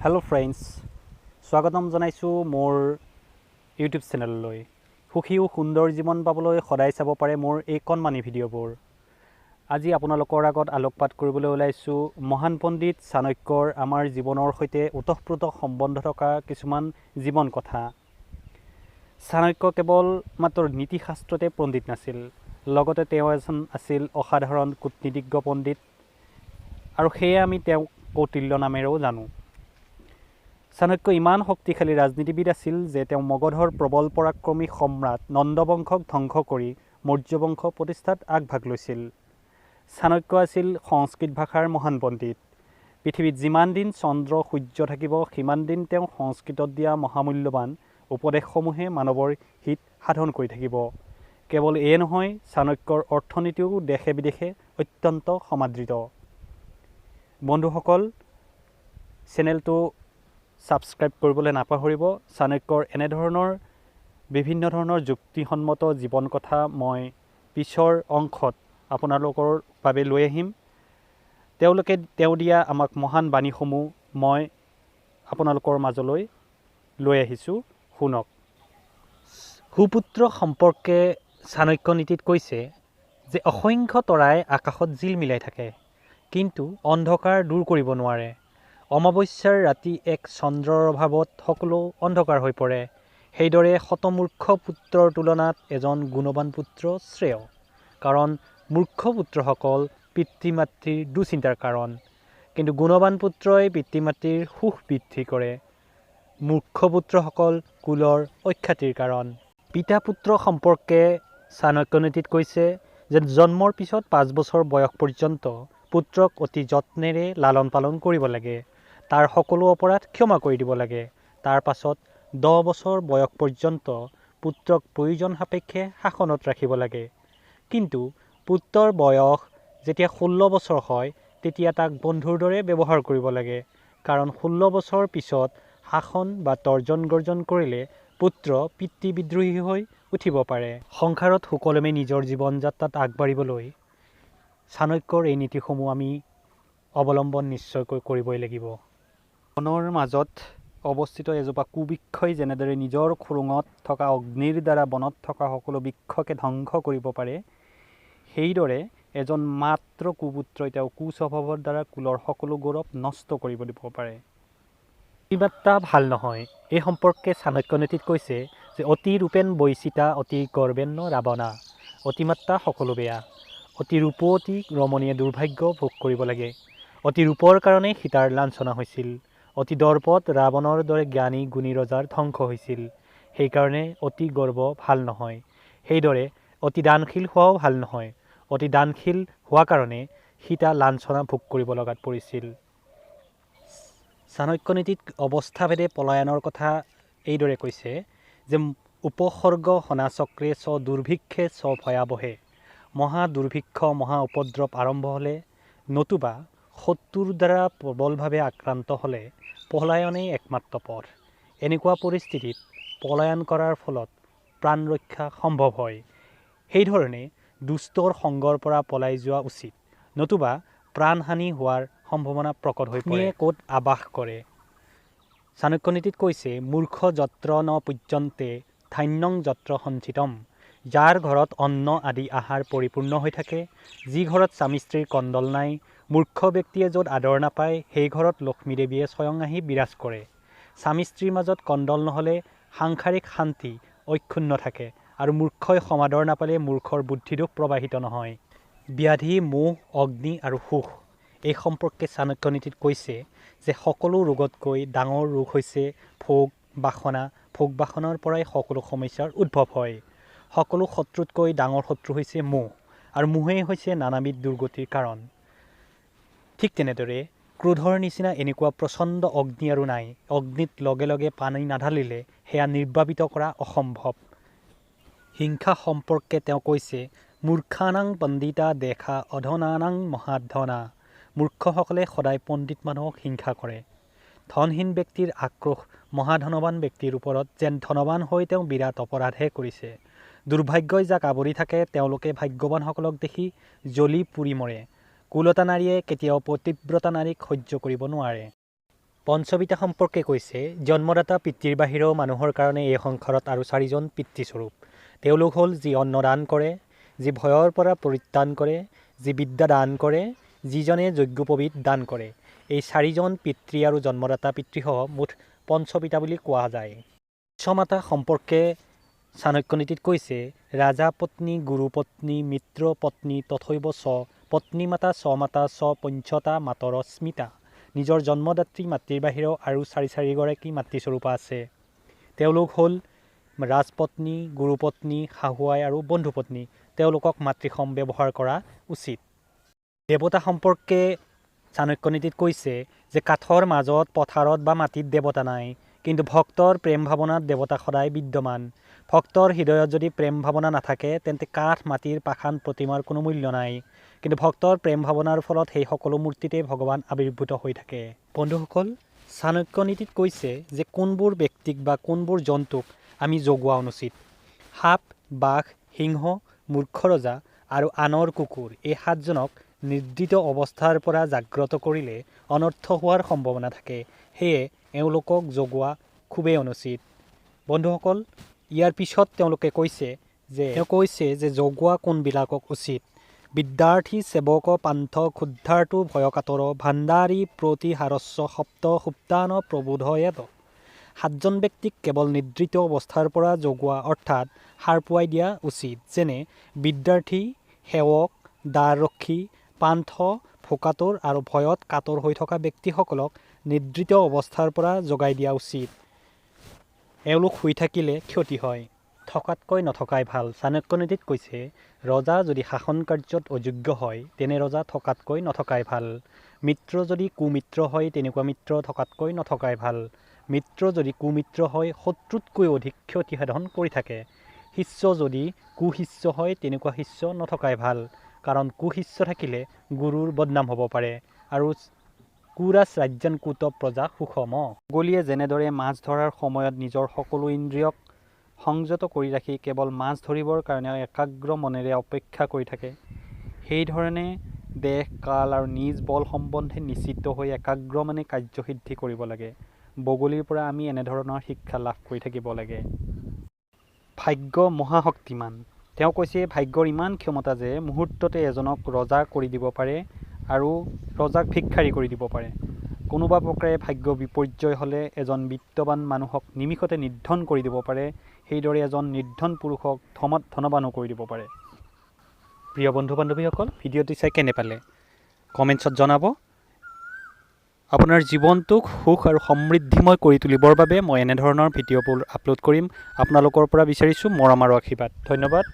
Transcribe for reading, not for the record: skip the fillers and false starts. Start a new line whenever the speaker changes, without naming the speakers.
Hello friends, স্বাগতম জনাইছো মোৰ ইউটিউব চেনেললৈ। সুখী ও সুন্দৰ জীৱন পাবলৈ সদায় চাব পাৰে মোৰ এই কণমানি ভিডিঅ'বোৰ। আজি আপোনালোকৰ আগত আলোকপাত কৰিবলৈ ওলাইছো মহান পণ্ডিত চাণক্যৰ আমাৰ জীৱনৰ সৈতে ওতঃপ্ৰোত সম্বন্ধ থকা কিছুমান জীৱন কথা। চাণক্য কেৱল মাত্ৰ নীতিশাস্ত্ৰতে পণ্ডিত নাছিল, লগতে তেওঁ এজন আছিল অসাধাৰণ কূটনীতিজ্ঞ পণ্ডিত, আৰু সেয়ে আমি তেওঁক কৌটিল্য নামেৰেও জানো। চাণক্য ইমান শক্তিশালী ৰাজনীতিবিদ আছিল যে তেওঁ মগধৰ প্ৰবল পৰাক্ৰমী সম্ৰাট নন্দবংশক ধ্বংস কৰি মৌৰ্য বংশ প্ৰতিষ্ঠাত আগভাগ লৈছিল। চাণক্য আছিল সংস্কৃত ভাষাৰ মহান পণ্ডিত। পৃথিৱীত যিমান দিন চন্দ্ৰ সূৰ্য থাকিব সিমান দিন তেওঁ সংস্কৃতত দিয়া মহামূল্যৱান উপদেশসমূহে মানৱৰ হিত সাধন কৰি থাকিব। কেৱল এয়ে নহয়, চাণক্যৰ অৰ্থনীতিও দেশে বিদেশে অত্যন্ত সমাদৃত। বন্ধুসকল, চেনেলটো ছাবস্ক্ৰাইব কৰিবলৈ নাপাহৰিব। চাণক্যৰ এনেধৰণৰ বিভিন্ন ধৰণৰ যুক্তিসন্মত জীৱন কথা মই পিছৰ অংশত আপোনালোকৰ বাবে লৈ আহিম। তেওঁলোকে দিয়া আমাক মহান বাণীসমূহ মই আপোনালোকৰ মাজলৈ লৈ আহিছোঁ, শুনক। সুপুত্ৰ সম্পৰ্কে চাণক্য নীতিত কৈছে যে অসংখ্য তৰাই আকাশত জিল মিলাই থাকে, কিন্তু অন্ধকাৰ দূৰ কৰিব নোৱাৰে। অমাৱস্যাৰ ৰাতি এক চন্দ্ৰৰ অভাৱত সকলো অন্ধকাৰ হৈ পৰে। সেইদৰে শতমূৰ্খ পুত্ৰৰ তুলনাত এজন গুণৱান পুত্ৰ শ্ৰেয়, কাৰণ মূৰ্খ পুত্ৰসকল পিতৃ মাতৃৰ দুচিন্তাৰ কাৰণ, কিন্তু গুণৱান পুত্ৰই পিতৃ মাতৃৰ সুখ বৃদ্ধি কৰে। মূৰ্খ পুত্ৰসকল কুলৰ অখ্যাতিৰ কাৰণ। পিতা পুত্ৰ সম্পৰ্কে চাণক্য নীতিত কৈছে যে জন্মৰ পিছত 5 বছৰ বয়স পৰ্যন্ত পুত্ৰক অতি যত্নেৰে লালন পালন কৰিব লাগে। তাৰ সকলো অপৰাধ ক্ষমা কৰি দিব লাগে। তাৰ পাছত 10 বছৰ বয়স পৰ্যন্ত পুত্ৰক প্ৰয়োজন সাপেক্ষে শাসনত ৰাখিব লাগে। কিন্তু পুত্ৰৰ বয়স যেতিয়া 16 বছৰ হয় তেতিয়া তাক বন্ধুৰ দৰে ব্যৱহাৰ কৰিব লাগে, কাৰণ 16 বছৰ পিছত শাসন বা তৰ্জন গৰ্জন কৰিলে পুত্ৰ পিতৃ বিদ্ৰোহী হৈ উঠিব পাৰে। সংসাৰত সুকলমে নিজৰ জীৱন যাত্ৰাত আগবাঢ়িবলৈ চাণক্যৰ এই নীতিসমূহ আমি অৱলম্বন নিশ্চয়কৈ কৰিবই লাগিব। বনৰ মাজত অৱস্থিত এজোপা কুবৃক্ষই যেনেদৰে নিজৰ খুৰুঙত থকা অগ্নিৰ দ্বাৰা বনত থকা সকলো বৃক্ষকে ধ্বংস কৰিব পাৰে, সেইদৰে এজন মাত্ৰ কুপুত্ৰই তেওঁ কুস্বভাৱৰ দ্বাৰা কুলৰ সকলো গৌৰৱ নষ্ট কৰিব দিব পাৰে। অতিমাত্ৰা ভাল নহয়। এই সম্পৰ্কে চাণক্য নীতিত কৈছে যে অতি ৰূপেণ বৈচিতা অতি গৰ্বেণ্য ৰাৱণা। অতিমাত্ৰা সকলো বেয়া। অতি ৰূপৱতী ৰমণীয়ে দুৰ্ভাগ্য ভোগ কৰিব লাগে। অতি ৰূপৰ কাৰণে সীতাৰ লাঞ্ছনা হৈছিল। অতি দৰ্পত ৰাৱণৰ দৰে জ্ঞানী গুণী ৰজাৰ ধ্বংস হৈছিল। সেইকাৰণে অতি গৰ্ব ভাল নহয়। সেইদৰে অতি দানশীল হোৱাও ভাল নহয়। অতি দানশীল হোৱা কাৰণে সীতা লাঞ্ছনা ভোগ কৰিব লগাত পৰিছিল। চাণক্য নীতিত অৱস্থাভেদে পলায়নৰ কথা এইদৰে কৈছে যে উপসৰ্গ হনাচক্ৰে চ দুৰ্ভিক্ষে চ ভয়াৱহে। মহা দুৰ্ভিক্ষ মহা উপদ্ৰৱ আৰম্ভ হ'লে, নতুবা শত্ৰুৰ দ্বাৰা প্ৰবলভাৱে আক্ৰান্ত হ'লে পলায়নেই একমাত্ৰ পথ। এনেকুৱা পৰিস্থিতিত পলায়ন কৰাৰ ফলত প্ৰাণ ৰক্ষা সম্ভৱ হয়। সেইধৰণে দুষ্টৰ সংগৰ পৰা পলাই যোৱা উচিত, নতুবা প্ৰাণহানি হোৱাৰ সম্ভাৱনা প্ৰকট হৈ পৰে। ক'ত আবাস কৰে? চাণক্য নীতিত কৈছে মূৰ্খ যত্ৰ ন পূজ্যন্তে ধান্যং যত্ৰ সঞ্চিতম। যাৰ ঘৰত অন্ন আদি আহাৰ পৰিপূৰ্ণ হৈ থাকে, যি ঘৰত স্বামী স্ত্ৰীৰ কণ্ডল নাই, মূৰ্খ ব্যক্তিয়ে য'ত আদৰ নাপায় সেই ঘৰত লক্ষ্মী দেৱীয়ে স্বয়ং আহি বিৰাজ কৰে। স্বামী স্ত্ৰীৰ মাজত কণ্ডল নহ'লে সাংসাৰিক শান্তি অক্ষুণ্ণ থাকে, আৰু মূৰ্খই সমাদৰ নাপালে মূৰ্খৰ বুদ্ধিদোষ প্ৰবাহিত নহয়। ব্যাধি মোহ অগ্নি আৰু সুখ। এই সম্পৰ্কে চাণক্য নীতিত কৈছে যে সকলো ৰোগতকৈ ডাঙৰ ৰোগ হৈছে ভোগ বাসনা। ভোগ বাসনাৰ পৰাই সকলো সমস্যাৰ উদ্ভৱ হয়। সকলো শত্ৰুতকৈ ডাঙৰ শত্ৰু হৈছে মোহ, আৰু মোহেই হৈছে নানাবিধ দুৰ্গতিৰ কাৰণ। ঠিক তেনেদৰে ক্ৰোধৰ নিচিনা এনেকুৱা প্ৰচণ্ড অগ্নি আৰু নাই। অগ্নিত লগে লগে পানী নাঢালিলে সেয়া নিৰ্বাপিত কৰা অসম্ভৱ। হিংসা সম্পৰ্কে তেওঁ কৈছে মূৰ্খানাং পণ্ডিতা দেখা অধনানাং মহাধনা। মূৰ্খসকলে সদায় পণ্ডিত মানুহক হিংসা কৰে। ধনহীন ব্যক্তিৰ আক্ৰোশ মহাধনৱান ব্যক্তিৰ ওপৰত, যেন ধনৱান হৈ তেওঁ বিৰাট অপৰাধহে কৰিছে। দুৰ্ভাগ্যই যাক আৱৰি থাকে তেওঁলোকে ভাগ্যৱানসকলক দেখি জ্বলি পুৰি মৰে। কুলতা নাৰীয়ে কেতিয়াও পতিব্ৰতা নাৰীক সহ্য কৰিব নোৱাৰে। পঞ্চপিতা সম্পৰ্কে কৈছে, জন্মদাতা পিতৃৰ বাহিৰেও মানুহৰ কাৰণে এই সংসাৰত আৰু 4জন পিতৃস্বৰূপ। তেওঁলোক হ'ল যি অন্নদান কৰে, যি ভয়ৰ পৰা পৰিত্ৰাণ কৰে, যি বিদ্যা দান কৰে, যিজনে যজ্ঞোপৱীত দান কৰে। এই 4জন পিতৃ আৰু জন্মদাতা পিতৃসহ মুঠ পঞ্চপিতা বুলি কোৱা যায়। বিশ্বমাতা সম্পৰ্কে চাণক্য নীতিত কৈছে, ৰাজা পত্নী, গুৰু পত্নী, মিত্ৰ পত্নী, তথৈব চ পত্নী মাতা স্বমাতা চ পঞ্চতা মাতৰ স্মিতা। নিজৰ জন্মদাত্ৰী মাতৃৰ বাহিৰেও আৰু 4গৰাকী মাতৃস্বৰূপা আছে। তেওঁলোক হ'ল ৰাজপত্নী, গুৰুপত্নী, শাহুৱাই আৰু বন্ধুপত্নী। তেওঁলোকক মাতৃসম ব্যৱহাৰ কৰা উচিত। দেৱতা সম্পৰ্কে চাণক্য নীতিত কৈছে যে কাঠৰ মাজত, পথাৰত বা মাটিত দেৱতা নাই, কিন্তু ভক্তৰ প্ৰেম ভাৱনাত দেৱতা সদায় বিদ্যমান। ভক্তৰ হৃদয়ত যদি প্ৰেম ভাৱনা নাথাকে তেন্তে কাঠ, মাটিৰ পাষাণ প্ৰতিমাৰ কোনো মূল্য নাই। কিন্তু ভক্তৰ প্ৰেম ভাৱনাৰ ফলত সেই সকলো মূৰ্তিতে ভগৱান আৱিৰ্ভূত হৈ থাকে। বন্ধুসকল, চাণক্য নীতিত কৈছে যে কোনবোৰ ব্যক্তিক বা কোনবোৰ জন্তুক আমি জগোৱা অনুচিত। সাপ, বাঘ, সিংহ, মূৰ্খ ৰজা আৰু আনৰ কুকুৰ, এই 7জনক নিদ্ৰিত অৱস্থাৰ পৰা জাগ্ৰত কৰিলে অনৰ্থ হোৱাৰ সম্ভাৱনা থাকে। সেয়ে এওঁলোকক জগোৱা খুবেই অনুচিত। বন্ধুসকল, ইয়াৰ পিছত তেওঁলোকে কৈছে যে জগোৱা কোনবিলাকক উচিত। বিদ্যাৰ্থী, সেৱক, পান্থ, ক্ষুদ্ধাৰ্তু, ভয়কাতৰ, ভাণ্ডাৰী, প্ৰতিহাৰস্য, সপ্ত সুপ্তান প্ৰবোধয়েত। 7জন ব্যক্তিক কেৱল নিদ্ৰিত অৱস্থাৰ পৰা জগোৱা অৰ্থাৎ সাৰ পুৱাই দিয়া উচিত। যেনে বিদ্যাৰ্থী, সেৱক, দ্বাৰৰক্ষী, পান্থ, ভোকাতুৰ আৰু ভয়ত কাতৰ হৈ থকা ব্যক্তিসকলক নিদ্ৰিত অৱস্থাৰ পৰা জগাই দিয়া উচিত। এওঁলোক শুই থাকিলে ক্ষতি হয়, থকাতকৈ নথকাই ভাল। চাণক্য নীতিত কৈছে, ৰজা যদি শাসন কাৰ্যত অযোগ্য হয় তেনে ৰজা থকাতকৈ নথকাই ভাল। মিত্ৰ যদি কুমিত্ৰ হয় তেনেকুৱা মিত্ৰ থকাতকৈ নথকাই ভাল। মিত্ৰ যদি কুমিত্ৰ হয় শত্ৰুতকৈ অধিক ক্ষতি সাধন কৰি থাকে। শিষ্য যদি কুশিষ্য হয় তেনেকুৱা শিষ্য নথকাই ভাল, কাৰণ কুশিষ্য থাকিলে গুৰুৰ বদনাম হ'ব পাৰে। আৰু কুৰাচ ৰাজ্যান কুত প্ৰজা সুষম। বগলীয়ে যেনেদৰে মাছ ধৰাৰ সময়ত নিজৰ সকলো ইন্দ্ৰিয়ক সংযত কৰি ৰাখি কেৱল মাছ ধৰিবৰ কাৰণে একাগ্ৰ মনেৰে অপেক্ষা কৰি থাকে, সেইধৰণে দেশ, কাল আৰু নিজ বল সম্বন্ধে নিশ্চিত হৈ একাগ্ৰ মনে কাৰ্যসিদ্ধি কৰিব লাগে। বগলীৰ পৰা আমি এনেধৰণৰ শিক্ষা লাভ কৰি থাকিব লাগে। ভাগ্য মহাশক্তিমান। তেওঁ কৈছে, ভাগ্যৰ ইমান ক্ষমতা যে মুহূৰ্ততে এজনক ৰজা কৰি দিব পাৰে আৰু ৰজাক ভিক্ষাৰী কৰি দিব পাৰে। কোনোবা প্ৰকাৰে ভাগ্য বিপৰ্যয় হ'লে এজন বিত্তবান মানুহক নিমিষতে নিৰ্ধন কৰি দিব পাৰে, সেইদৰে এজন নিৰ্ধন পুৰুষক ধনৱানো কৰি দিব পাৰে। প্ৰিয় বন্ধু বান্ধৱীসকল, ভিডিঅ'টি চাই কেনে পালে কমেণ্টছত জনাব। আপোনাৰ জীৱনটোক সুখ আৰু সমৃদ্ধিময় কৰি তুলিবৰ বাবে মই এনেধৰণৰ ভিডিঅ'বোৰ আপলোড কৰিম। আপোনালোকৰ পৰা বিচাৰিছোঁ মৰম আৰু আশীৰ্বাদ। ধন্যবাদ।